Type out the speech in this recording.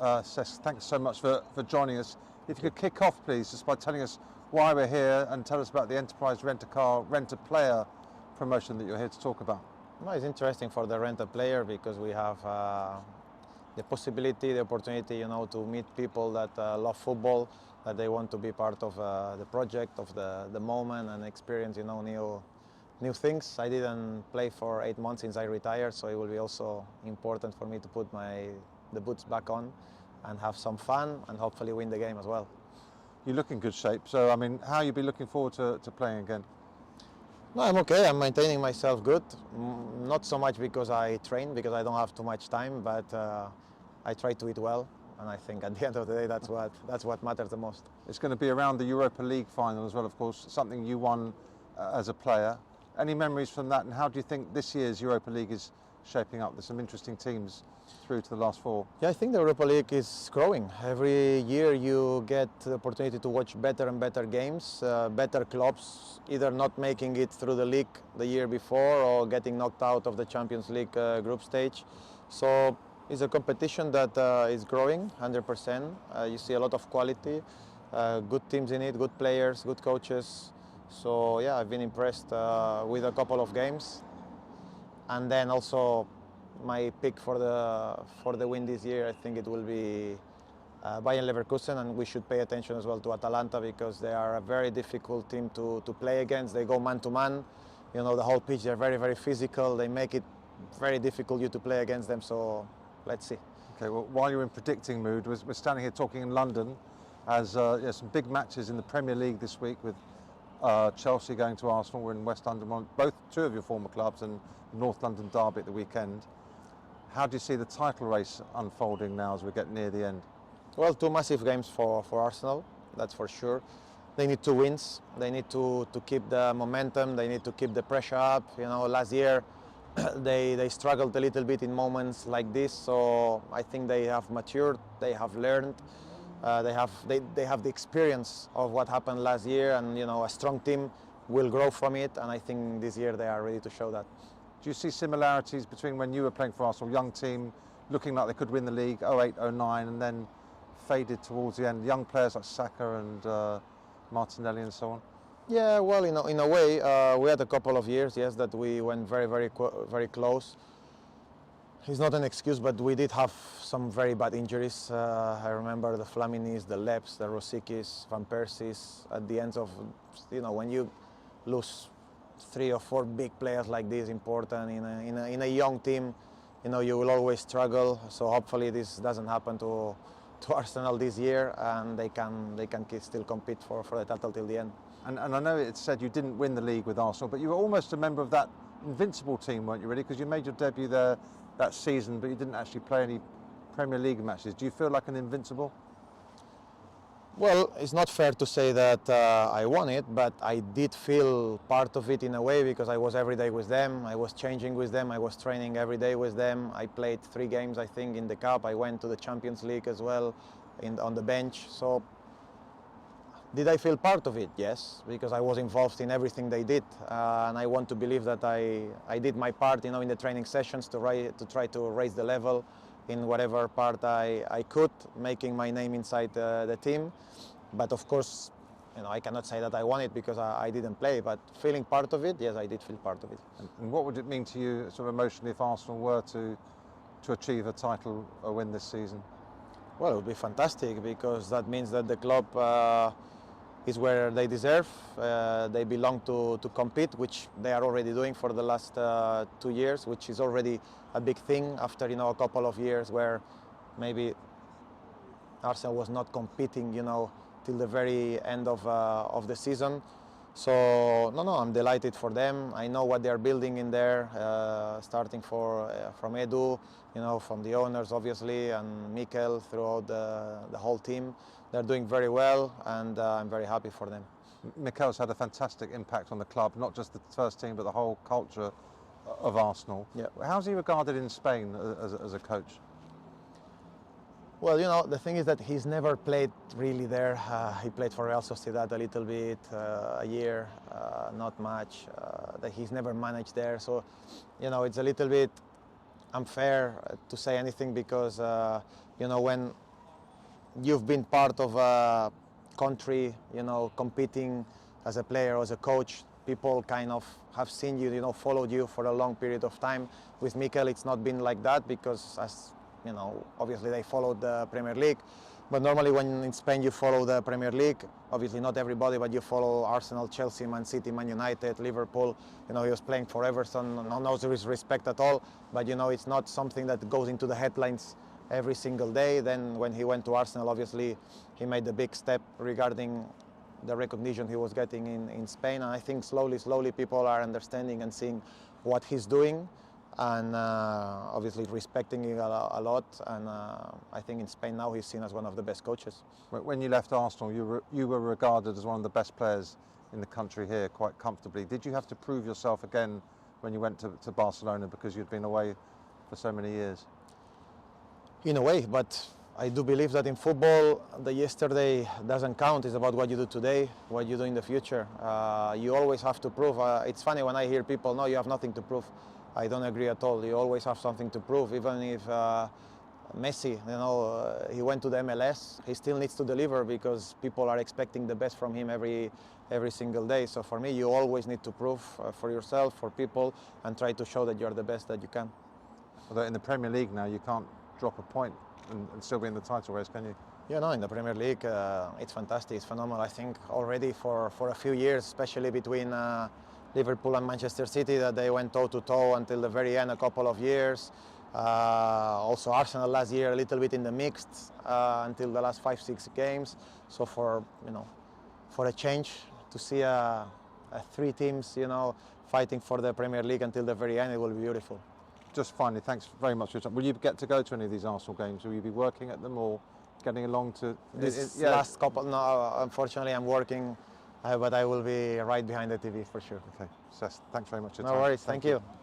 Cesc, thanks so much for joining us. If you could kick off, please, just by telling us why we're here and tell us about the Enterprise Rent-A-Car, Rent-A-Player promotion that you're here to talk about. No, it's interesting for the Rent-A-Player because we have the possibility, the opportunity, to meet people that love football, that they want to be part of the project, of the moment, and experience, new things. I didn't play for 8 months since I retired, so it will be also important for me to put the boots back on and have some fun and hopefully win the game as well. You look in good shape, so how you be looking forward to playing again? No, I'm okay. I'm maintaining myself good. Not so much because I train, because I don't have too much time, but I try to eat well, and I think at the end of the day that's what matters the most. It's going to be around the Europa League final as well, of course, something you won as a player. Any memories from that, and how do you think this year's Europa League is shaping up? There's some interesting teams through to the last four. Yeah, I think the Europa League is growing. Every year you get the opportunity to watch better and better games, better clubs, either not making it through the league the year before or getting knocked out of the Champions League group stage. So it's a competition that is growing 100%. You see a lot of quality, good teams in it, good players, good coaches. So yeah, I've been impressed with a couple of games. And then also my pick for the win this year, I think it will be Bayer Leverkusen, and we should pay attention as well to Atalanta because they are a very difficult team to play against. They go man to man, the whole pitch. They're very, very physical. They make it very difficult to play against them. So let's see. Okay, well, while you're in predicting mood, we're standing here talking in London as some big matches in the Premier League this week with Chelsea going to Arsenal. We're in West London, two of your former clubs, and North London derby at the weekend. How do you see the title race unfolding now as we get near the end? Well, two massive games for Arsenal, that's for sure. They need 2 wins. They need to keep the momentum. They need to keep the pressure up. Last year they struggled a little bit in moments like this. So I think they have matured. They have learned. They have the experience of what happened last year, and a strong team will grow from it. And I think this year they are ready to show that. Do you see similarities between when you were playing for Arsenal, young team, looking like they could win the league, 08, 09, and then faded towards the end? Young players like Saka and Martinelli and so on? Yeah, well, in a way, we had a couple of years, yes, that we went very, very close. It's not an excuse, but we did have some very bad injuries. I remember the Flaminis, the Leps, the Rosicki's, Van Persie's. At the end of, when you lose 3 or 4 big players like this, important in a young team, you will always struggle. So hopefully this doesn't happen to Arsenal this year, and they can still compete for the title till the end. And I know it said you didn't win the league with Arsenal, but you were almost a member of that invincible team, weren't you, really? Because you made your debut there that season, but you didn't actually play any Premier League matches. Do you feel like an invincible? Well, it's not fair to say that I won it, but I did feel part of it in a way because I was every day with them. I was changing with them. I was training every day with them. I played 3 games, I think, in the Cup. I went to the Champions League as well on the bench. So did I feel part of it? Yes, because I was involved in everything they did. And I want to believe that I did my part, in the training sessions to try to raise the level in whatever part I could, making my name inside the team. But of course, I cannot say that I won it because I didn't play, but feeling part of it, yes, I did feel part of it. And what would it mean to you sort of emotionally if Arsenal were to achieve a title win this season? Well, it would be fantastic because that means that the club is where they deserve. They belong to compete, which they are already doing for the last 2 years, which is already a big thing after a couple of years where maybe Arsenal was not competing till the very end of the season. So no, I'm delighted for them. I know what they are building in there, starting from Edu, from the owners obviously, and Mikel, throughout the whole team. They're doing very well, and I'm very happy for them. Mikel's had a fantastic impact on the club, not just the first team, but the whole culture of Arsenal. Yeah. How's he regarded in Spain as a coach? Well, the thing is that he's never played really there. He played for Real Sociedad a little bit, a year, not much. That he's never managed there. So, it's a little bit unfair to say anything because, when you've been part of a country, you know, competing as a player or as a coach, people kind of have seen you, you know, followed you for a long period of time. With Mikel, it's not been like that because, as you know, obviously they followed the Premier League. But normally when in Spain you follow the Premier League, obviously not everybody, but you follow Arsenal, Chelsea, Man City, Man United, Liverpool. You know, he was playing for Everton, no disrespect at all, but you know, it's not something that goes into the headlines every single day. Then when he went to Arsenal, obviously he made a big step regarding the recognition he was getting in Spain. And I think slowly people are understanding and seeing what he's doing, and obviously respecting it a lot. And I think in Spain now he's seen as one of the best coaches. When you left Arsenal, you were regarded as one of the best players in the country here quite comfortably. Did you have to prove yourself again when you went to Barcelona because you'd been away for so many years? In a way, but I do believe that in football, the yesterday doesn't count. It's about what you do today, what you do in the future. You always have to prove. It's funny when I hear people, no, you have nothing to prove. I don't agree at all. You always have something to prove. Even if Messi, you know, he went to the MLS, he still needs to deliver because people are expecting the best from him every single day. So for me, you always need to prove for yourself, for people, and try to show that you're the best that you can. Although in the Premier League now, you can't drop a point and still be in the title race, can you? Yeah, no, in the Premier League, it's fantastic, it's phenomenal. I think already for a few years, especially between Liverpool and Manchester City, that they went toe-to-toe until the very end, a couple of years. Also Arsenal last year, a little bit in the mixed until the last 5-6 games. So for a change, to see three teams, you know, fighting for the Premier League until the very end, it will be beautiful. Just finally, thanks very much for your time. Will you get to go to any of these Arsenal games? Will you be working at them or getting along to this last couple? No, unfortunately, I'm working, but I will be right behind the TV for sure. Okay, Cesc, thanks very much for your time. No worries, thank you.